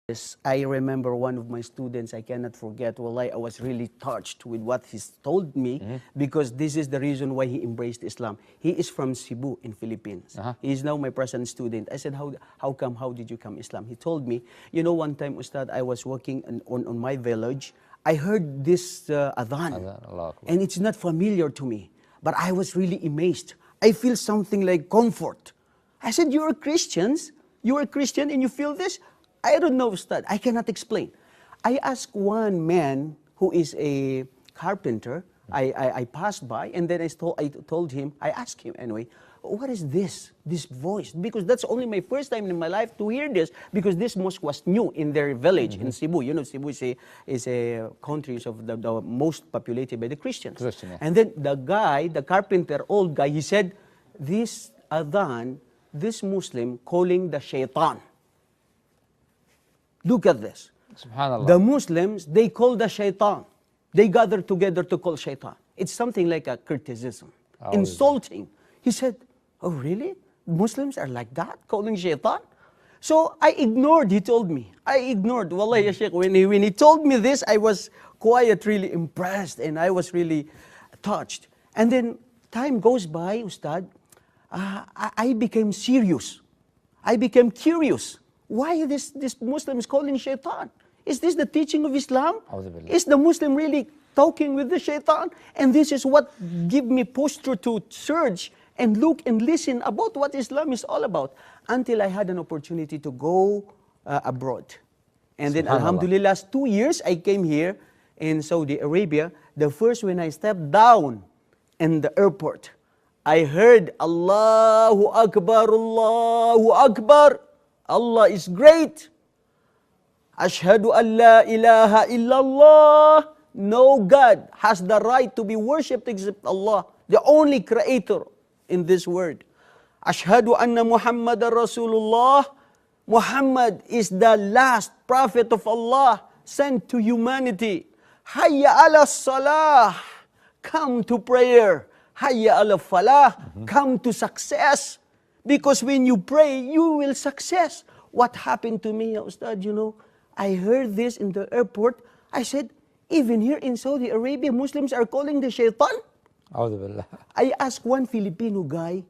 Yes, I remember one of my students, I cannot forget, wallahi, I was really touched with what he told me because this is the reason why he embraced Islam. He is from Cebu in Philippines. He is now my present student. I said, how come, how did you come Islam? He told me, you know, one time, Ustad, I was working on my village. I heard this Adhan, and it's not familiar to me, but I was really amazed. I feel something like comfort. I said, you are Christians? You are a Christian and you feel this? I don't know, Ustad. I cannot explain. I asked one man who is a carpenter. I passed by and then I told him, I asked him anyway, what is this voice? Because that's only my first time in my life to hear this, because this mosque was new in their village in Cebu. You know, Cebu is a country of the most populated by the Christians. And then the guy, the carpenter, old guy, he said, this Adhan, this Muslim calling the shaitan. Look at this. Subhanallah. The Muslims, they call the shaitan. They gather together to call shaitan. It's something like a criticism, insulting. He said, oh really? Muslims are like that, calling shaitan? So I ignored, he told me. I ignored. Wallahi ya Sheikh, when he told me this, I was quite really impressed and I was really touched. And then time goes by, Ustad, I became serious. I became curious. Why this Muslim is calling shaitan? Is this the teaching of Islam? Is the Muslim really talking with the shaitan? And this is what give me posture to search and look and listen about what Islam is all about, until I had an opportunity to go abroad. And then alhamdulillah, last 2 years I came here in Saudi Arabia. The first, when I stepped down in the airport, I heard Allahu Akbar, Allahu Akbar. Allah is great. Ashhadu an la ilaha illallah. No God has the right to be worshipped except Allah, the only creator in this world. Ashhadu anna Muhammadan Rasulullah. Muhammad is the last prophet of Allah sent to humanity. Hayya ala salah. Come to prayer. Hayya ala falah. Come to success. Because when you pray, you will success. What happened to me, Ustad, you know, I heard this in the airport. I said, even here in Saudi Arabia, Muslims are calling the shaitan? I asked one Filipino guy,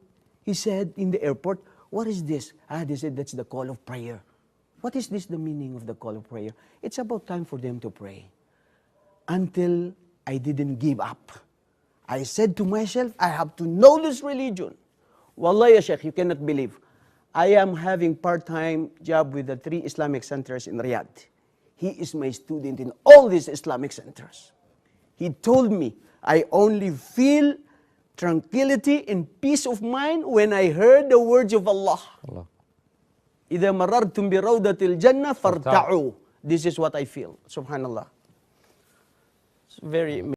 he said in the airport, what is this? They said, that's the call of prayer. What is this, the meaning of the call of prayer? It's about time for them to pray. Until I didn't give up. I said to myself, I have to know this religion. Wallahi ya Sheikh, you cannot believe. I am having part-time job with the 3 Islamic centers in Riyadh. He is my student in all these Islamic centers. He told me, I only feel tranquility and peace of mind when I heard the words of Allah. إِذَا مَرَرْتُمْ بِرَوْدَةِ الْجَنَّةِ فَارْتَعُوا. This is what I feel. Subhanallah. It's very amazing.